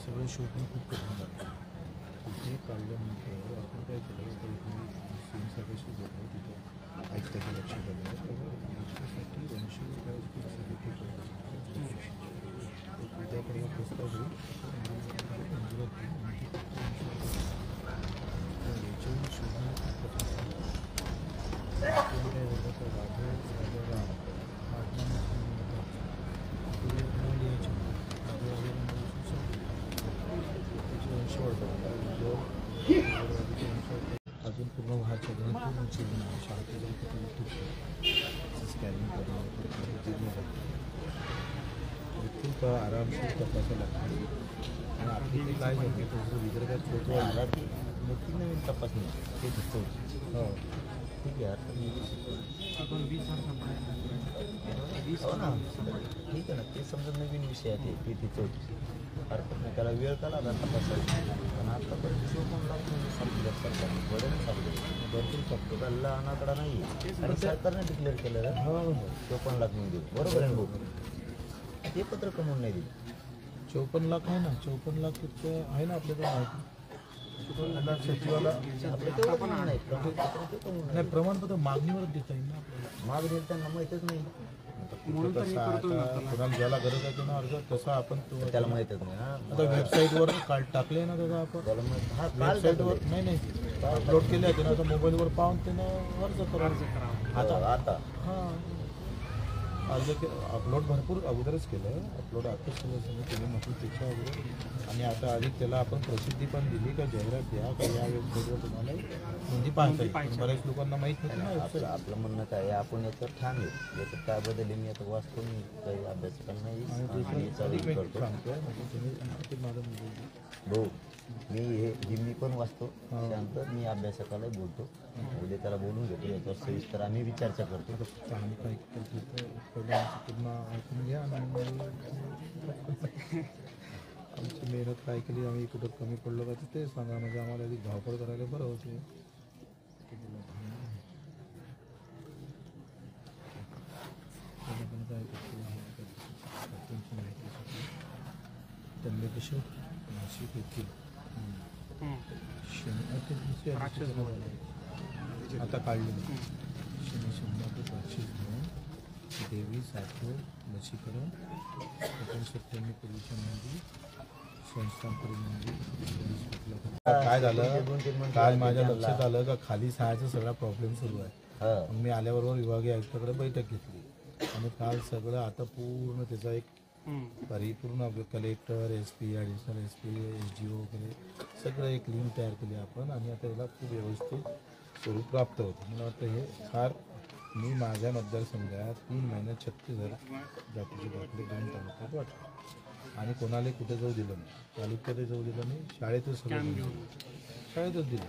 सगळं शोधणं खूप कठीण लागतं. तिथे काढल्यानंतर आपण काय केलं तर इथे सीन सगळ्याशी जोडलं तिथं ऐकत्याचं लक्ष दिलं तर याच्यासाठी 80 सगळी उद्या परवा प्रस्ताव होईल मंजुरात घेऊन आणि ती फक्त याच्यावरून शोधणं खूप कठीण लागतं. काय झालं तर राजाराम महात्मा लिहायचे अजून पूर्ण व्हायच्या पूर्ण चिरून आहे शाळेत जाऊन स्कॅनिंग करणं खूप आरामशीर तपासा लागतो आणि आपली ते काय झालं तो विदर्भात होतो आराम नक्की नवीन तपासणी ते दिसतो. हो ठीक आहे आपण 20 हो ना ठीक आहे ना ते समजा नवीन विषय आहे ते तिथं हरकत नाही त्याला वेळ का लागला तपासायला पण आतापर्यंत शोधून लागून सांगितलं सरकारने वडील सांगितलं भरपूर शकतो त्याला अनाकडा नाही आहे आणि सरकारने डिक्लेअर केलेलं हो 54 लाख म्हणून देऊ बरोबर आहे भाऊ ते पत्र कमवून नाही दिलं 54 लाख आहे ना 54 लाख आहे ना आपल्याकडे माहिती सचिवाला नाही प्रमाणपत्र मागणीवरच देता येईल ना आपल्याला मागणी त्यांना माहीतच नाही कुणाला ज्याला गरज आहे त्यांना अर्ज तसा आपण त्याला माहीतच नाही आता वेबसाईटवर काल टाकले ना दादा आपण वेबसाईटवर नाही अपलोड केले आहे ना आता मोबाईलवर पाहून त्यानं अर्ज करा आता हां अर्ज अपलोड भरपूर अगोदरच केलं आहे अपलोड आताच केलं तुम्ही म्हटलं त्याच्या अगोदर आणि आता अधिक त्याला आपण प्रसिद्धी पण दिली का जाहिरात द्या का या वेबसाईटवर तुम्हाला म्हणजे पाहता येईल बऱ्याच लोकांना माहीत नाही ना आपलं म्हणणं काय आहे आपण याच्यावर ठाम आहे याच्यात काय बदल मी आता वाचतो मी काही अभ्यासकांनाही भाऊ मी पण वाचतो त्यानंतर मी अभ्यासकालाही बोलतो उद्या त्याला बोलून घेतो याच्यावर सविस्तर आम्ही विचारचा करतो पूर्ण ऐकून घ्या आमची मेहनत काय केली आम्ही कुठं कमी पडलो का ते सांगा म्हणजे आम्हाला आधी धावपळ करायला बरं होते त्र्यंबकेश्वर नाशिक येथील आता काढले शनी शंभर 500 घेऊन देवी साखर लसीकरण 59 पोल्युशनमध्ये काय झालं काल माझ्या लक्षात आलं का खाली सहायचा सगळा प्रॉब्लेम सुरू आहे मग मी आल्याबरोबर विभागीय आयुक्ताकडे बैठक घेतली आणि काल सगळं आता पूर्ण त्याचा एक परिपूर्ण collector SP additional SP SDO वगैरे सगळं एक लिंक तयार केली आपण आणि आता याला खूप व्यवस्थित स्वरूप प्राप्त होतं मला वाटतं हे फार मी माझ्या मतदारसंघात 3 महिन्यात 36,000 जातीचे दाखले 2 तालुक्यात वाटले आणि कोणाला कुठे जाऊ दिलं नाही तालुक्यातही जाऊ दिलं नाही शाळेतच सगळं शाळेतच दिलं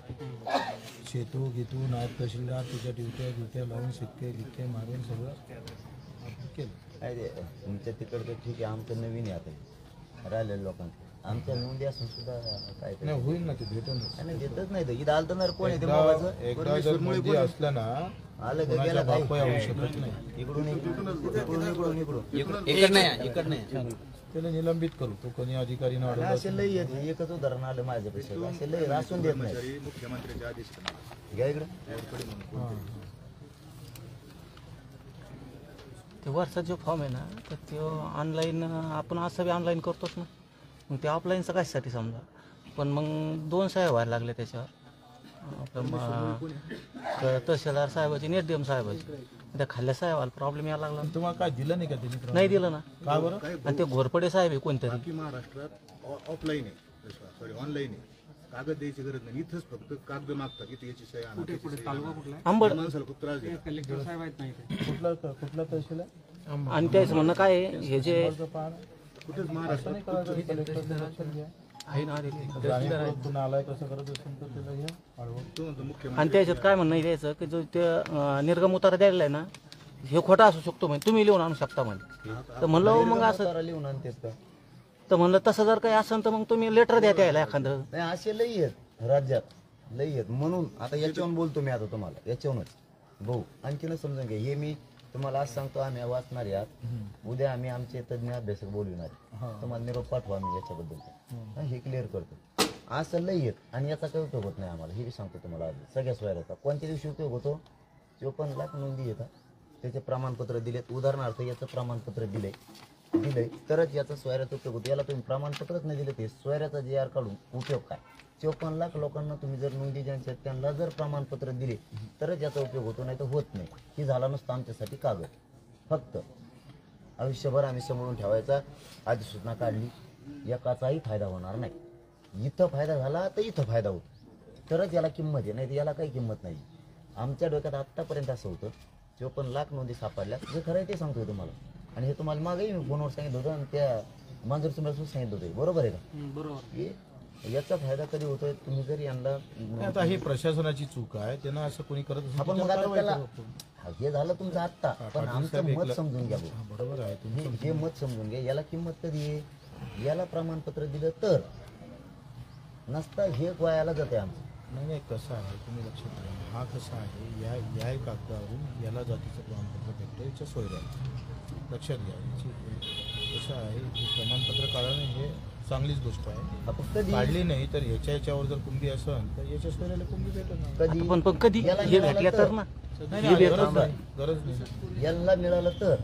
शेतू गीतू नायब तहसीलदार तुझ्या ड्युट्या लावून शिक्के मारून सगळं केलं काय तुमच्या तिकडचं ठीक आहे आमचं नवीन आहे आता राहिलेल्या लोकांचं आमच्या नोंदी असून सुद्धा काय नाही होईल ना ते भेटून नाही देतच नाही तर इथं आलं तर कोण एकदा जर नोंदी असल्या ना आलं का गेला बाप येऊ शकत नाही इकडून नाही त्याला निलंबित करू तो कोणी अधिकारी असे लई येते एकच उदाहरण आलं माझ्यापेक्षा असे लई रासून देत नाही मुख्यमंत्र्यांचे आदेश घ्या इकडं ते वरचा जो फॉर्म आहे ना तर तो ऑनलाईन आपण असं बी ऑनलाईन करतोच ना मग ते ऑफलाईनचं कशासाठी समजा पण मग 2 सह्या व्हायला लागले त्याच्यावर आपलं तहसीलदार साहेबाची NSDM साहेबाची त्या खाल्ल्या साहेबाला प्रॉब्लेम यायला लागला तुम्हाला काय दिलं नाही का त्यांनी नाही दिलं ना का बरं आणि ते घोरपडे साहेब आहे कोणतरी महाराष्ट्रात ऑफलाईन आहे सॉरी ऑनलाईन आहे कागद द्यायची गरज नाही इथंच फक्त कागद मागतात की याची सही आंबड माणसाला खूप त्रास देतात कुठला तहसील आहे आणि त्याच म्हणणं काय आहे हे जे कुठेच महाराष्ट्रात आहे ना आलाय कसं करत असेल तर त्याला घ्या आणि त्याच्यात काय म्हणणं आहे द्यायचं की जो ते निर्गम उतारा द्यायला आहे ना हे खोटा असू शकतो म्हणजे तुम्ही लिहून आणू शकता म्हणजे तर म्हणलं मग असं लिहून आणतेस का तर म्हणलं तसं जर काही असेल तर मग तुम्ही लेटर द्या त्याला एखादं नाही असे लई आहेत राज्यात लई आहेत म्हणून आता याच्यावरून बोलतो मी आता तुम्हाला याच्यावरूनच भाऊ आणखीनच समजून घ्या हे मी तुम्हाला आज सांगतो आम्ही वाचणार यात उद्या आम्ही आमचे तज्ज्ञ अभ्यासक बोलविणार तुम्हाला निरोप पाठवा आम्ही याच्याबद्दल हे क्लिअर करतो. असं लई येत आणि याचा काही उपयोग होत नाही आम्हाला, हे बी सांगतो तुम्हाला. सगळ्या सोयऱ्याचा कोणत्या दिवशी उपयोग होतो? 54 लाख नोंदी येतात, त्याचे प्रमाणपत्र दिलेत. उदाहरणार्थ याचं प्रमाणपत्र दिलंय तरच याचा सोयऱ्याचा उपयोग होतो. याला तुम्ही प्रमाणपत्रच नाही दिलं, ते सोयऱ्याचा JR काढून उपयोग काय? 54 लाख लोकांना तुम्ही जर नोंदी ज्यांच्या त्यांना जर प्रमाणपत्र दिले तरच याचा उपयोग होतो, नाही तर होत नाही. ही झाला नसतं आमच्यासाठी कागद. फक्त आयुष्यभर आम्ही सांभाळून ठेवायचा, अधिसूचना काढली, एकाचाही फायदा होणार नाही. इथं फायदा झाला तर इथं फायदा होतो, तरच याला किंमत आहे, नाही तर याला काही किंमत नाही. आमच्या डोक्यात आत्तापर्यंत असं होतं 54 लाख नोंदी सापडल्या, जे खरं आहे ते सांगतोय तुम्हाला. आणि हे तुम्हाला मागेही मी फोनवर सांगितलं होतं आणि त्या मांजर सुद्धा सांगितलं होतं. बरोबर आहे का? बरोबर. याचा फायदा कधी होतोय? तुम्ही जर यांना आता ही प्रशासनाची चूक आहे, त्यांना असं कोणी करत असेल आपण तर मग आता कारवाई त्याला करू आपण. हे झालं तुमचं आत्ता, पण आमचं मत समजून घ्या भाऊ. बरोबर आहे तुम्ही. हे मत समजून घ्या. याला किंमत कधी आहे? याला प्रमाणपत्र दिलं तर नसता हे वायाला जाते आमचं. नाही कसं आहे तुम्ही लक्षात घ्या, हा कसा आहे, या कागदावरून याला जातीचं प्रमाणपत्र भेटतं, याच्या सोयऱ्या लक्षात घ्या. कसं आहे, हे प्रमाणपत्र काढणं हे चांगलीच गोष्ट आहे. कधी काढली नाही तर याच्यावर जर कुंभी असेल तर याच्या सोयऱ्याला कुंभी भेटत नाही. कधी पण कधी याला हे मिळालं भेटल्या तर ना नाही, नाही, गरज नाही. याला मिळालं तर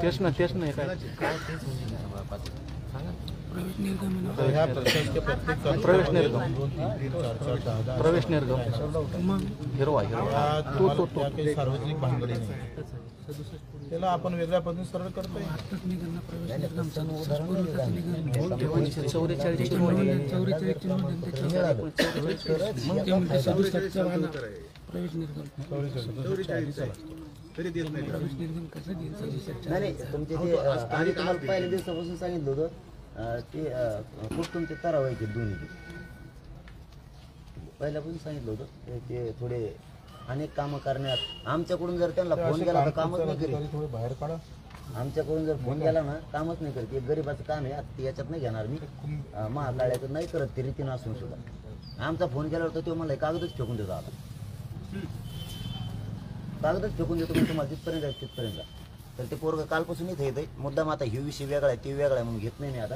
तेच ना काय तर ह्या प्रशासकीय प्रत्येक प्रवेश तालुक्यामध्ये निर्गम. 2, 3, 4, 10 प्रवेश निर्गम हिरवा त्या काही सार्वजनिक भानगडी नाही, त्याला आपण वेगळ्या पद्धतीने सरळ करता येईल. नाही तुमचे ते आम्ही तुम्हाला पहिल्या दिवसापासून सांगितलं होतं ते खूप तुमचे तराव आहे दोन्ही पहिल्यापासून सांगितलं होतं ते थोडे अनेक कामं करण्यात आमच्याकडून जर त्यांना फोन केला तर कामच नाही करीत. थोडे बाहेर काढा. आमच्याकडून जर फोन केला ना कामच नाही करत. एक गरीबाचं काम आहे, आता याच्यात नाही घेणार मी, महाकाळ्याचं नाही करत ते रीतीनं असून सुद्धा. आमचा फोन केल्यावर तर तो मला कागदच फेकून देतो. आता कागदच फेकून देतो मी तुम्हाला तिथपर्यंत आहे तिथपर्यंत. तर ते पोरगं कालपासून इथे येते मुद्दाम. आता हे विषय वेगळा आहे ते वेगळा आहे म्हणून घेत नाही मी. आता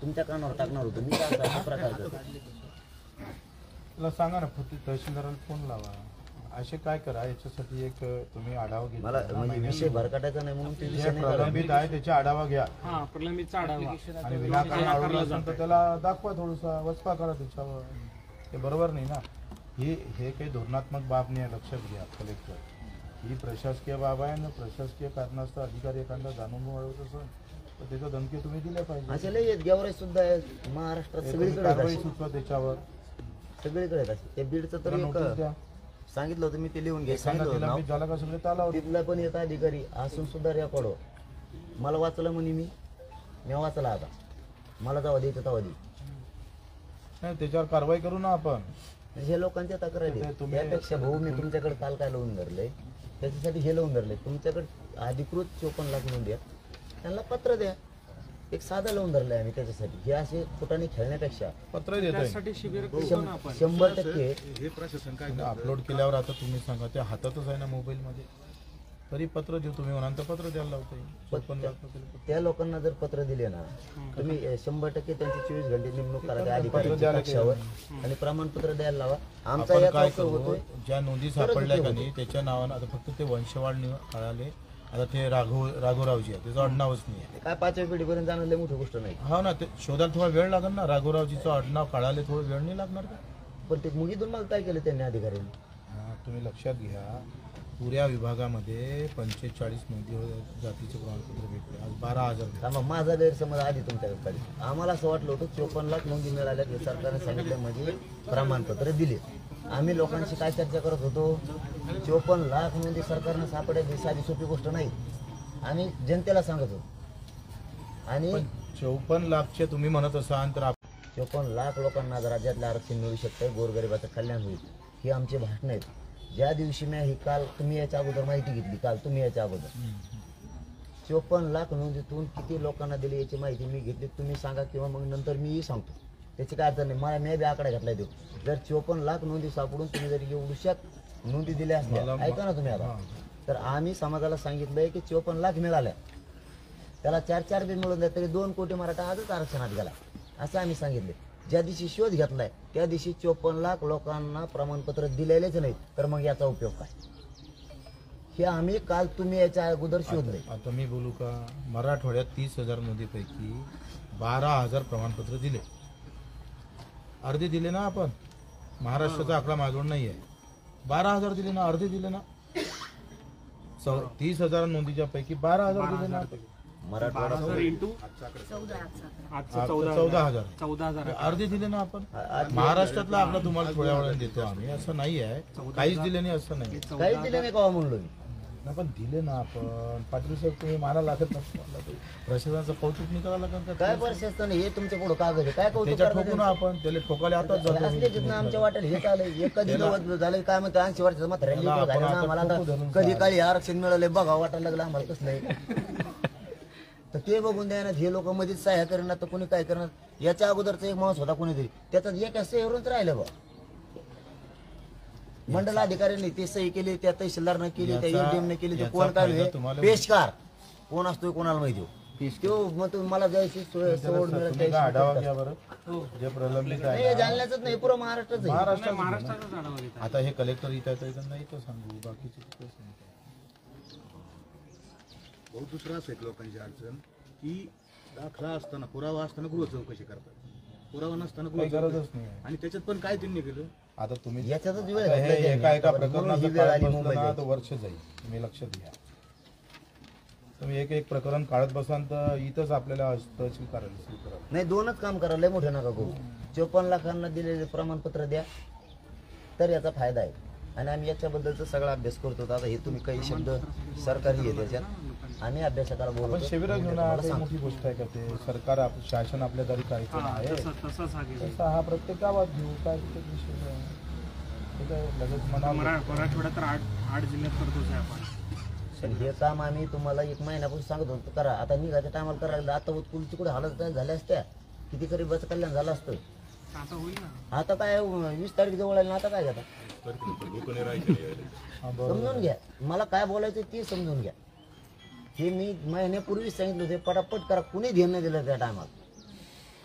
तुमच्या कानावर टाकणार होतो मी, काय असा प्रकार करतो. त्याला सांगा ना, तहसीलदाराला फोन लावा, असे काय करा. याच्यासाठी एक तुम्ही आढावा घ्या. मला म्हणजे विषय भरकटायचा नाही म्हणून ते विषय नाही प्रलंबित आहे त्याचा आढावा घ्या प्रलंबितचा आढावा आणि विनाकारण अडवलं असेल तर त्याला दाखवा, थोडसा वचपा करा त्याच्यावर. हे बरोबर नाही ना. हे काही धोरणात्मक बाब नाही आहे, लक्षात घ्या कलेक्टर. ही प्रशासकीय बाब आहे ना. प्रशासकीय कारणास्तव अधिकारी एखादा जाणून वाढवत असेल तर त्याचा धमकी तुम्ही दिल्या पाहिजे. असे लय आहेत गेवराई सुद्धा आहेत महाराष्ट्रात सगळीकडे कारवाई सुचवा त्याच्यावर. सगळीकडे आहेत असे. त्या बीडचं तर नोटीस एक द्या. सांगितलं होतं मी, ते लिहून घ्यायचं एखादा सांगितलं होतं निलंबित झाला का सगळे तालावर. तिथला पण येत अधिकारी असून सुद्धा रेकॉर्ड मला वाचलं म्हणे मी वाचला. आता मला जावा द्यायचं तेव्हा दे. नाही त्याच्यावर कारवाई करू ना आपण. हे लोकांच्या तक्रारी आहेत. त्यापेक्षा भाऊ मी तुमच्याकडे काल काय लावून धरलंय त्याच्यासाठी हे लावून धरलंय. तुमच्याकडे अधिकृत 54 लाख नोंद द्या, त्यांना पत्र द्या. एक साधं लावून धरलंय आम्ही त्याच्यासाठी. हे असे कुठाने खेळण्यापेक्षा पत्र देतोय. 100% अपलोड केल्यावर आता तुम्ही सांगा, त्या हातातच आहे ना मोबाईल मध्ये, तरी पत्र देऊ तुम्ही म्हणाल तर पत्र द्यायला लावता येईल. 54 लाख रुपये पत्र. त्या लोकांना जर पत्र दिले ना तुम्ही 100% त्यांची 24 घंटे नेमणूक करा त्या अधिकाऱ्यांच्या कक्षावर आणि प्रमाणपत्र द्यायला लावा. आमचा आपण याचा काय उपयोग करू, होतोय. ज्या नोंदी सापडल्या का नाही त्याच्या नावानं आता फक्त ते वंशवाळ कळाले. आता ते राघवरावजी आहे, त्याचं आडनावच नाही आहे. काय 5व्या पिढीपर्यंत जाणं लय मोठी गोष्ट नाही. हो ना, ते शोधायला थोडा वेळ लागेल ना. राघवरावजीचं आडनाव कळाले, थोडं वेळ नाही लागणार का? पण ते मुगीतून मग काय केलं त्यांनी अधिकाऱ्यांनी? हा, तुम्ही लक्षात घ्या, पुऱ्या विभागामध्ये 45 नोंदी जातीचे प्रमाणपत्र भेटले. आज 12,000. मग माझा गैरसमज आधी तुमच्याकडे. आम्हाला असं वाटलं होतं 54 लाख नोंदी मिळाल्या हे सरकारने सांगितलं म्हणजे प्रमाणपत्र दिले. आम्ही लोकांशी काय चर्चा करत होतो, 54 लाख नोंदी सरकारनं सापडायची साधी सोपी गोष्ट नाही. आम्ही जनतेला सांगत होतो. आणि 54 लाखचे तुम्ही म्हणत असाल तर 54 लाख लोकांना आज राज्यातलं आरक्षण मिळू शकतं, गोरगरिबाचं कल्याण होईल, ही आमची भाषणं आहेत. ज्या दिवशी मी ही काल तुम्ही याच्या अगोदर माहिती घेतली, काल तुम्ही याच्या अगोदर 54 लाख नोंदीतून किती लोकांना दिली याची माहिती मी घेतली. तुम्ही सांगा किंवा मग नंतर मीही सांगतो, त्याची काय अडचण नाही. मला मी बी आकडा घातलाय देऊ. जर 54 लाख नोंदी सापडून तुम्ही जर एवढ्यात नोंदी दिल्या असल्या, ऐका ना तुम्ही आता तर आम्ही समाजाला सांगितलंय की 54 लाख मिळाल्या, त्याला 4 बी मिळून द्या तरी 2 कोटी मराठा आजच आरक्षणात गेला असं आम्ही सांगितले. ज्या दिवशी शोध घेतलाय त्या दिवशी 54 लाख लोकांना प्रमाणपत्र दिलेलेच नाही, तर मग याचा उपयोग काय? हे आम्ही काल तुम्ही याच्या अगोदर शोधले. आता मी बोलू का, मराठवाड्यात 30,000 नोंदीपैकी 12,000 प्रमाणपत्र दिले, अर्धे दिले ना आपण. महाराष्ट्राचा आकडा माझ्याकडे नाही आहे. 12,000 दिले ना, अर्धे दिले ना. 30,000 नोंदीच्या पैकी 12,000 दिले ना. मराठवाडा 14,000 अर्धे दिले ना आपण. महाराष्ट्रातला आकडा तुम्हाला थोड्या वेळाने देतो आम्ही, असं नाही आहे. काहीच दिले नाही असं नाही. काहीच दिले नाही का म्हणलो मी. पण दिले ना आपण. पाटील साहेब तुम्ही माना लागत नसतो, प्रशासनाचं कौतुक नाही करावं लागत काय प्रशासन हे तुमच्या पुढे कागद आहे, काय कौतुक त्याच्या करता ठोकू ना आपण. त्याला ठोकायला आताच ते? असले जिथनं आमच्या वाटेल हे चाललंय. एक कधी झालं काय म्हणतो 80 वर्षाचं मात्र झालं ना आम्हाला. आता कधी काळी आरक्षण मिळालंय बघा वाटायला लागलं आम्हाला कसलं. तर ते बघून द्या. हे लोक मध्येच सह्या करणार तर कोणी काय करणार. याच्या अगोदरचा एक माणूस होता कोणीतरी, त्याचा एक सहीवरूनच राहिलं बा. मंडल अधिकाऱ्यांनी ते सही केली, त्या तहसीलदारनं केली, त्या एमडीएमने केली. ते कोण काय पेशकार कोण असतोय कोणाला माहिती हो. मग मला जायची सवड मिळत आढावा घ्या बरं. जे प्रलंबित आहे नाही जालन्याच नाही, पुरं महाराष्ट्राचं आहे. महाराष्ट्रात आता हे कलेक्टर इथं नाही तर सांगू, बाकीचे तिथं सांगू. बहुत दुसरा असं एक लोकांची अडचण की दाखला असताना पुरावा असताना गृह चौकशी करतात, पुरावा नसताना गृह गरजच नाही. आणि त्याच्यात पण काय त्यांनी केलं. आता तुम्ही याच्यातच वेळ आता हे घातला एका त्यांनी. प्रकरणाचं ही वेळ आली काढत बसलं मुंबईला. ना तर वर्ष जाईल. तुम्ही लक्षात घ्या. तुम्ही एक प्रकरण काढत बसाल तर इथंच आपल्याला तहसील करायला. नाही 2च काम करा, लय मोठे नका करू. 54 लाखांना दिलेले प्रमाणपत्र द्या तर याचा फायदा आहे. आणि आम्ही याच्याबद्दलचा सगळा अभ्यास करतो. आता हे तुम्ही काही शब्द सरकारी आहे त्याच्यात आम्ही अभ्यासकाला पण बोलतो. शिबिर घेऊन काही मोठी गोष्ट आहे का ते. सरकार शासन आपल्या दारी करायचं आहे तसा हा प्रत्येक गावात घेऊ. काय विषय आहे. ठीक आहे, लगेच म्हणा. मराठवाड्यात तर 8 जिल्ह्यात करतोच आहे आपण. पण हे काम आम्ही तुम्हाला 1 महिन्यापासून सांगत होतो करा. आता निघायच्या टायमाला करायला लागलं. आता उत्कुलची कुठे हालत झाल्या असत्या, किती तरी बस कल्याण झालं असतं. आता होईल ना. आता काय 20 तारीख जवळ आली ना, आता काय घेता समजून घ्या. मला काय बोलायचं ते समजून घ्या. हे मी महिन्यापूर्वीच सांगितलं होते पटापट करा. कुणी ध्यान नाही दिलं त्या टायमाला.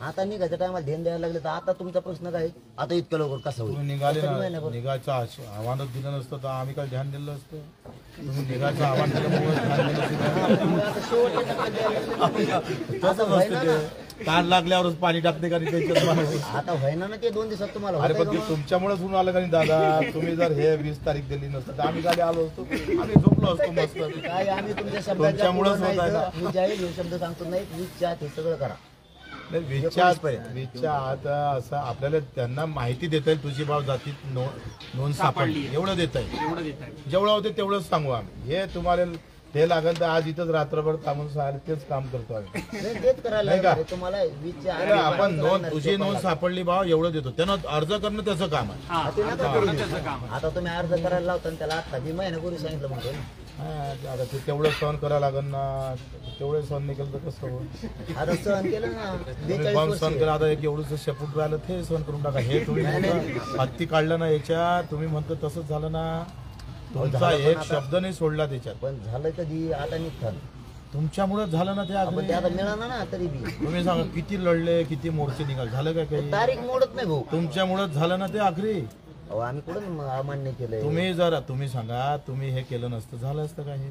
आता निघायच्या टायमाला ध्यान द्यायला लागले तर आता तुमचा प्रश्न काय, आता इतकं लवकर कसं होईल. तुम्ही निघाले ना, निघायचं आव्हानच दिलं नसतं तर आम्ही काय ध्यान दिलं असतं. तुम्ही निघायचं आव्हान दिल्यामुळे ध्यान दिलं ताण लागल्यावरच पाणी टाकते का आता व्हायना ना ते 2 दिवसात तुम्हाला. अरे पण ते तुमच्यामुळेच होऊन आलं का नाही दादा. तुम्ही जर हे 20 तारीख दिली नसतं तर आम्ही गाडी आलो असतो, आम्ही झोपलो असतो मस्त. काय आम्ही तुमच्या तुमच्यामुळेच होत आहे ना. मी जाईल हे शब्द सांगतो नाही. विचार हे सगळं करा. वीजच्या आत असं आपल्याला त्यांना माहिती देता येईल तुझी भाव जातीत नोंद सापडली एवढं देता येईल. जेवढं होते तेवढंच सांगू आम्ही. हे तुम्हाला ते लागेल तर आज इथंच रात्रभर थांबून सांगायला तेच काम करतो आम्ही. तेच करायला नाही का? तुम्हाला आपण तुझी नोंद सापडली भाव एवढं देतो. त्यांना अर्ज करणं त्याचं काम आहे. आता तुम्ही अर्ज करायला लावता आणि त्याला आता मी महिन्यापूर्वी सांगितलं म्हणतो ना. आता ते तेवढं सहन करावं लागेल ना. तेवढं सहन नाही केलं तर कसं होईल. आता सहन केलं ना. पण सहन केलं. आता एक एवढंच शेपूट राहिलं ते सहन करून टाका. हे तुम्ही हत्ती काढलं ना याच्या, तुम्ही म्हणतो तसंच झालं ना. तुमचा एक शब्द नाही सोडला त्याच्यात. पण झालं कधी आता निघतात. तुमच्यामुळे झालं ना ते. आपण ते आता मिळालं ना तरी बी. तुम्ही सांगा किती लढले, किती मोर्चे निघाले, झालं काय काही. तारीख मोडत नाही भाऊ. तुमच्यामुळेच झालं ना ते आखरी. अहो आम्ही कुठं अमान्य केलंय. तुम्ही सांगा तुम्ही हे केलं नसतं झालं असतं काय. हे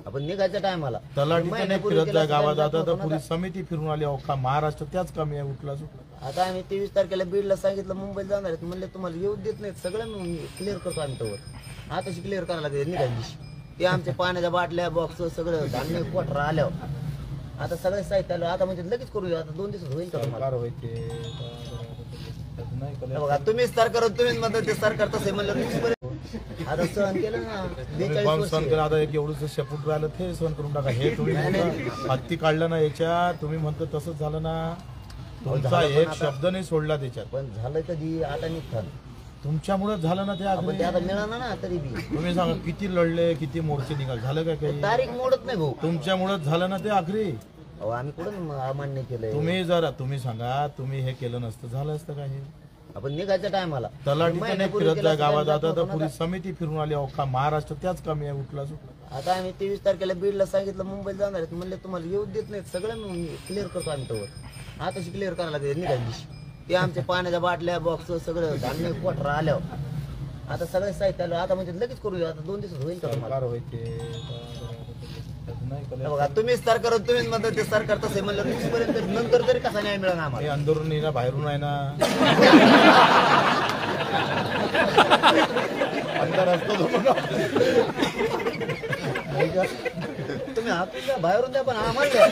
आपण निघायच्या टायमाला तलाठी नाही फिरत जाय गावात. आता तर पोलीस समिती फिरून आली. अहो का महाराष्ट्र त्याच कमी आहे. उठला सुटला. आता आम्ही 23 तारखेला बीडला सांगितलं मुंबईला जाणार आहेत. म्हणले तुम्हाला येऊ देत नाहीत. सगळं क्लिअर करतो आम्ही तोवर. आताशी क्लिअर करायला लागेल निघायच्या दिवशी. ते आमच्या पाण्याच्या बाटल्या बॉक्स सगळं धान्य कोठरा आल्यावर आता सगळं साहित्य आलं. आता म्हणजे लगेच करूया. आता 2 दिवसात होईल का तुम्हाला. बघा तुम्हीच सरकार तुम्हीच म्हणता ते सरकार तसं म्हणलं. आता सहन केलं ना. 42 सहन केलं. आता एक एवढंच शेपूट राहिलं ते सहन करून टाका. हे तुम्ही हत्ती काढलं ना याच्या, तुम्ही म्हणतो तसंच झालं ना. तुमचा एक शब्द नाही सोडला त्याच्यात. पण झालं कधी आता निघतात. तुमच्यामुळे झालं ना ते. आपण ते आता मिळालं ना तरी बी. तुम्ही सांगा किती लढले, किती मोर्चे निघाले, झालं काय काही. तारीख मोडत नाही भाऊ. तुमच्यामुळेच झालं ना ते आखरी. अहो आम्ही कुठं अमान्य केलंय. तुम्ही सांगा तुम्ही हे केलं नसतं झालं असतं काय. हे आपण निघायच्या टायमाला तलाठी नाही फिरत आहे गावात, आता तर पुरी समिती फिरून आली. अहो का महाराष्ट्र त्याच कमी आहे, उठला सुटला. आता आम्ही 23 तारखेला बीडला सांगितलं मुंबईला जाणार आहेत, म्हणले तुम्हाला येऊ देत नाहीत, सगळं क्लिअर करतो आम्ही तोवर. आताशी क्लिअर करायला लागेल निघायच्या दिवशी. ते आमच्या पाण्याच्या बाटल्या बॉक्स सगळं धान्य कोठरा आल्यावर आता सगळे साहित्य आलं, आता म्हणजे लगेच करूया. आता 2 दिवसात होईल का तुम्हाला? सरकार होते नाही हे बघा तुम्हीच सरकार तुम्हीच म्हणता ते सरकार तसं म्हणलं पर्यंत नंतर तरी कसा न्याय मिळणार आम्हाला? हे अंदरून नाही ना, बाहेरून आहे ना. अंदर असतो तो बघा. नाही का? तुम्ही आपल्या बाहेरून द्या पण आम्हाला द्या.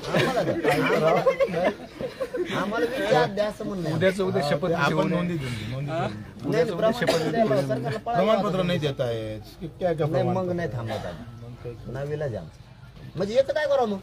आम्हाला द्या. आम्हाला विचार द्या असं म्हणणं आहे. आपण नोंदी देऊन देऊ, नोंदी देऊन देऊ. सरकारला प्रमाणपत्र नाही देत आहेत. काय का नाही मग प्रमाणपत्र? नाही थांबत आम्ही. नवीला जाम म्हणजे याचं काय करावं मग?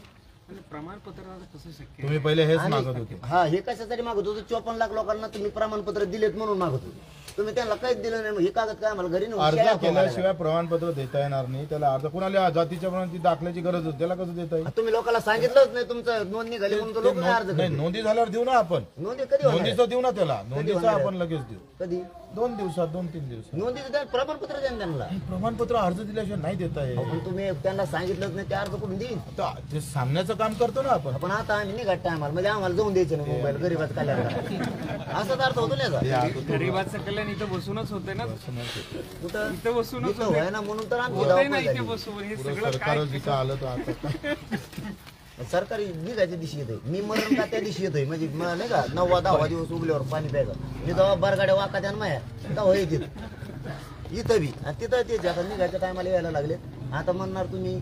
म्हणजे प्रमाणपत्राला कसं शक्य आहे? तुम्ही पहिले हेच मागत होते. हा हे कशासाठी मागत होतो? 54 लाख लोकांना तुम्ही प्रमाणपत्र दिलेत म्हणून मागत होतो. तुम्ही त्यांना काहीच दिलं नाही, मग हे कागद काय आम्हाला घरी नेऊन अर्ज शेळ्या खाऊ केल्याशिवाय प्रमाणपत्र देता येणार नाही. त्याला अर्ज कोणाला जातीच्या प्रमाणात दाखल्याची गरज होती, त्याला कसं देता येईल? घालायला. तुम्ही लोकांना सांगितलंच नाही तुमचं नोंदणी झाली म्हणून लोक नाही अर्ज नाही, करतील. नोंदी झाल्यावर देऊ ना आपण. नोंदी कधी होणार आहे? नोंदीचं देऊ ना त्याला. नोंदीचं होणार आहे? आपण लगेच देऊ. कधी 2 दिवसात, 2-3 दिवसात. नोंदीचं द्या, प्रमाणपत्र द्या ना त्यांना. प्रमाणपत्र अर्ज दिल्याशिवाय नाही देता येईल. पण तुम्ही त्यांना सांगितलंच नाही, ते अर्ज करून देईल. आता ते सांगण्याचं काम करतो ना आपण. पण आता आम्ही निघाट टायमाला म्हणजे आम्हाला जाऊन द्यायचं नाही मोबाईल गरीबाचं कल्याण असाच अर्थ होतो ना याचा. गरिबाचं कल्याण इथं बसूनच होते ना, कुठं इथं बसूनच इथं व्हाय ना म्हणून तर आमची होते धावपळ ना इथे झाली. बसून. हे पुढं सगळं काय सरकारच जिथं आलं तर आता सरकारी निघायच्या दिवशी येतोय. मी मरण का त्या दिवशी येतोय म्हणजे मला नाही का 9-10 दिवस उगल्यावर पाणी प्यायचं. मी जेव्हा बरगाड्या वाकाच्या माया तेव्हा येते इथं बी आणि तिथं ते आता निघायच्या टायमाला यायला लागले. आता म्हणणार तुम्ही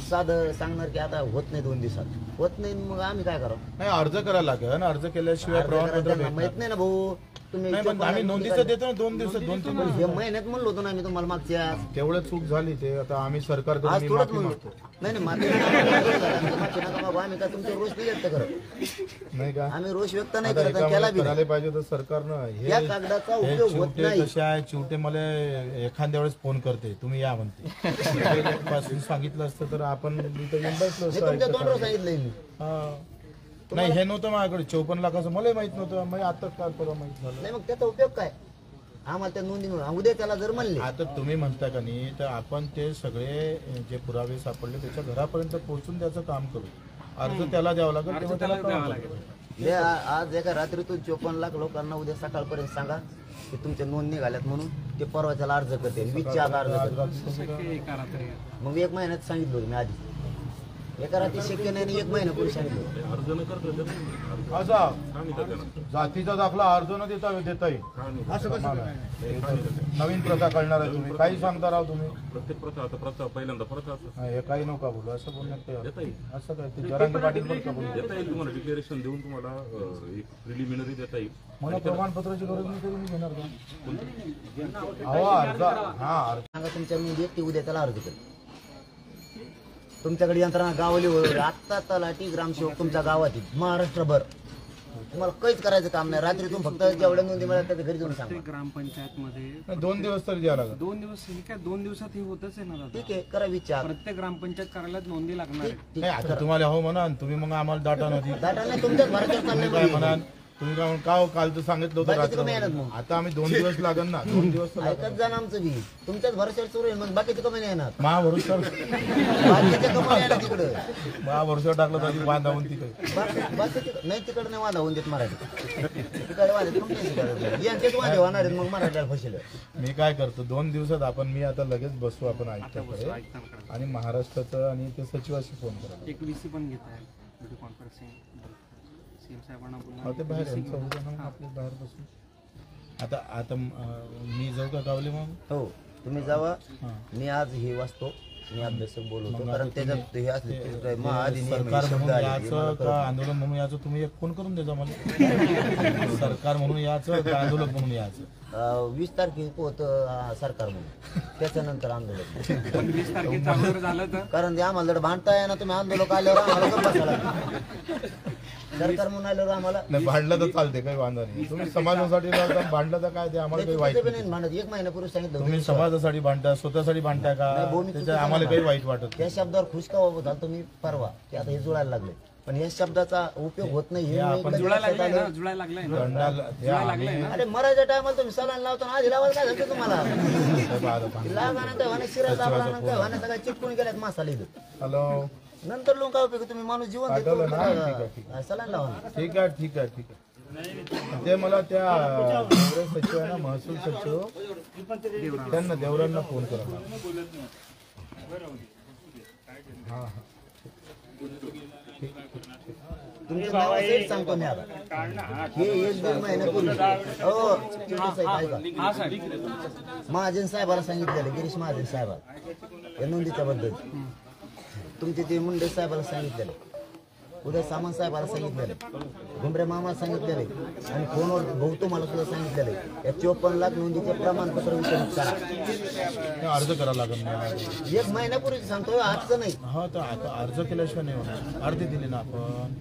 साधं सांगणार की आता होत नाही 2 दिवसात, होत नाही, मग आम्ही काय करावं? नाही, अर्ज करायला लागेल. अर्ज केल्याशिवाय प्रमाणपत्र त्यांना भेटणार माहित नाही ना भाऊ. तुम्ही नाही. पण आम्ही नोंदीचं देतो ना 2 दिवसात, 2-3 दिवस. हे महिन्यात म्हणलो होतो ना आम्ही तुम्हाला मागच्या. तेवढं चूक झाली ते. आता आम्ही सरकार आज थोडंच म्हणलो. मागतो. नाही नाही माफी नका मागू. आम्ही काय तुमचा रोष नाही व्यक्त करत. नाही का? आम्ही रोष व्यक्त नाही आता करत आणि एकामुळे केला बी नाही. करायला पाहिजे तर सरकारनं या हे कागदाचा हे उपयोग होत चिवटे नाही. कसे आहे, चिवटे मला एखाद्या वेळेस फोन करते, तुम्ही या म्हणते. पासून सांगितलं असतं तर आपण इथं येऊन बसलो हे असतो. तुमच्या ऐकत तोंडावर राहिलो. सांगितलंय मी. हा. नाही, हे नव्हतं माझ्याकडे 54 लाखाचं. मला माहित नव्हतं. मग आता काल परवा माहित झालं. नाही मग त्याचा उपयोग काय? आम्हाला त्या नोंदी मिळून उद्या त्याला जर म्हणले आता तुम्ही म्हणता का नाही, तर आपण ते सगळे जे पुरावे सापडले त्याच्या घरापर्यंत पोहोचून त्याचं काम करू. अर्ज त्याला द्यावा लागेल, तेव्हा त्याला प्रमाणपत्र भेटेल. हे आज एका रात्रीतून 54 लाख लोकांना उद्या सकाळपर्यंत सांगा की तुमच्या नोंद निघाल्यात म्हणून ते परवाच्याला अर्ज करते, 20च्या आत अर्ज करते. शक्य एका रात्री? मग 1 महिन्यात सांगितलं होतं मी आधी. एका रात्री शक्य नाही आणि 1 महिन्यापूर्वी सांगितलं असा जातीचा दाखला अर्ज न देता येईल. नवीन प्रथा कळणार आहे. तुम्ही काही सांगता राव तुम्ही. प्रत्येक प्रथा पहिल्यांदा प्रथा असं हे काही नका बोलू. असं बोलण्यात काय देता येईल. असं काय ते जरांगे पाटील बरं का बोलू. देता येईल तुम्हाला डिक्लेरेशन देऊन तुम्हाला एक प्रिलिमिनरी देता येईल. मला प्रमाणपत्राची गरज नाही तरी मी घेणार का? अहो अर्ज अर्ज सांगा तुमच्या नोंदी ती उद्या त्याला अर्ज करेल. तुमच्याकडे यंत्रणा गावली वगैरे आत्ता तलाठी ग्रामसेवक तुमच्या गावात येईल महाराष्ट्रभर. तुम्हाला काहीच करायचं काम नाही. रात्रीतून फक्त जेवढ्या नोंदी मिळाल्या त्याच्या घरी जाऊन सांगा. प्रत्येक ग्रामपंचायत मध्ये 2 दिवस तरी द्यावं लागेल. 2 दिवस हे काय 2 दिवसात हे होतच आहे ना दादा. ठीक आहे करा विचार. प्रत्येक ग्रामपंचायत कार्यालयात नोंदी लागणार आहे. ठीक नाही, आता तुम्हाला हो म्हणा, तुम्ही मग आम्हाला डाटा नव्हती. डाटा नाही तुमच्याच भराच्या तुम्ही काय चाललंय. म्हणाल, तुम्ही काय म्हणाल, का हो, काल तर सांगितलं होतं बाकीचं कमी रात्र. येणार मग. आता आम्ही 2 दिवस लागेल ना. 2 दिवस तर लागेल. ऐकत जा ना आमचं बी. तुमच्याच भरोश्यावर सुरू आहे मग बाकीचे कमी नाही येणार. महाभरोसा बाकीचे कमी येणार तिकडं. महाभरोसा टाकलं तर बांधावून तिकडे. बाकीचे नाही तिकडे नाही वादा होऊन देत मराठी. तिकडे वादे तुमच्या यांचेच वादे होणार आहेत मग मराठ्याला फसेल. मी काय करतो 2 दिवसात आपण मी आता लगेच बसू आपण आयुक्ताकडे आणि महाराष्ट्राचं आणि ते सचिवाशी फोन करा. एक VC पण घेत आहे व्हिडिओ कॉन्फरन्सिंग. सीएम साहेबांना हो, ते बाहेर यांचं उद्या ना आपल्या बाहेर बसू. आता मी जाऊ का गावले मग? हो तुम्ही जावा. हां. मी आज हे वाचतो. मी अभ्यासक बोलवतो मग कारण आता त्याच्यात हे असले ते महाअधिनियम सरकार शब्द म्हणून आले. याचं का आंदोलन म्हणून याचं तुम्ही एक फोन करून द्यायचा मला. सरकार म्हणून याचं का आंदोलन म्हणून याचं. 20 तारखेला होतं सरकार म्हणून त्याच्यानंतर आंदोलन. पण 20 तारखेचं अगोदर झालं तर कारण ते आम्हाला जर भांडताय ना तुम्ही आंदोलक आल्यावर आम्हाला गप्प बसायला लागतं. सरकार म्हणून आल्यावर आम्हाला नाही, भांडलं तर चालते, काही वांधा नाही. तुम्ही समाजासाठी राहता, भांडलं तर काय ते आम्हाला काही वाईट त्याचं बी नाही. नाही भांडत. 1 महिन्यापूर्वी सांगितलं तुम्ही होतं. समाजासाठी भांडता, स्वतःसाठी भांडताय का? नाही, भाऊ, मी त्याच्यात चुकीचं आम्हाला नाही काही वाईट वाटत त्या नाही. शब्दावर खुश का झालं तुम्ही परवा की आता हे जुळायला लागले. पण या शब्दाचा उपयोग होत नाही हे आपण एकदा लक्षात आलं. जुळायला लागलाय ना दंडाला हे आम्ही अरे मरायच्या टायमाला तुम्ही सलान लावताना आधी लावायला काय झालं तुम्हाला साहेब आलं पाणी. लागानंतर व्हाने शिरा लावल्यानंतर व्हाने सगळ्या चिपकून गेल्यात मसाले इथं. हॅलो नंतर लोक काय उपयोग तुम्ही माणूस जीवन देतो पाठवलं ना? ठीक आहे, ठीक सलान लावा ना. ठीक आहे ठीक आहे ठीक आहे ते मला त्या काँग्रेस सचिव आहे ना महसूल सचिव त्यांना देवरांना फोन करा हा हा तुमचं नाव असेल सांगतो मी आता हे 1-1.5 महिन्यापूर्वी हो चिमटे साहेब ऐका. महाजन साहेबाला सांगितलेलं गिरीश महाजन साहेबाला या नोंदीच्या बद्दल तुमचे ते मुंडे साहेबाला सांगितलेलं उदय सामंत साहेबाला सांगितलेलं घुमरे मामाला सांगितलेलं आणि फोनवर भाऊ तुम्हाला सुद्धा सांगितलेलं या 54 लाख नोंदीचे प्रमाणपत्र वितरित करा. ते अर्ज करावं लागेल मला 1 महिन्यापूर्वी सांगतो आजचं नाही. हा तर आता अर्ज केल्याशिवाय नाही होणार अर्धे दिले ना आपण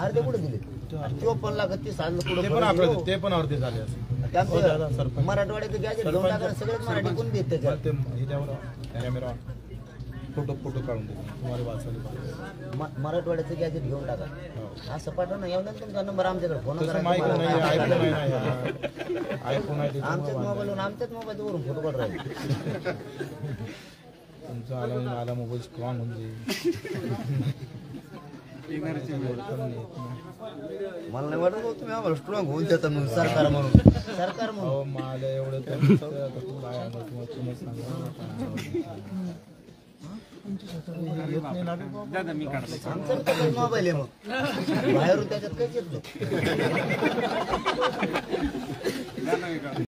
अर्धे कुठे दिले 54 लाख 30,000 ते पण पुढे आपलं ते पण अर्धे झाले असते हो दादा सरपंच मराठवाड्याचं गॅजेट घेऊन टाका सगळेच मराठी कोण देत त्याच्यात ते हे द्यावं कॅमेरा फोटो काढून दे तुम्हाला वाचायला मराठवाड्याचं गॅजेट घेऊन टाका असं पाठव ना येऊन तुमचा नंबर आमच्याकडे फोन तसं माहिती नाही आयफोन आहे ना आयफोन आहे आमच्याच मोबाईलवरून आमच्याच मोबाईलवरून फोटो काढ राहिले तुमचा आला मोबाईल स्ट्रॉंग होऊन जाईल मला नाही वाटत भाऊ, तुम्ही आम्हाला स्ट्रॉंग होऊन देता म्हणून सरकार म्हणून अहो मला एवढं तर तू काय आणलं तुम्ही सांगा येत नाही ना रे बाबा. दादा मी काढतो आमचा मोबाईल आहे मग बाहेरून त्याच्यात काहीच येत नाही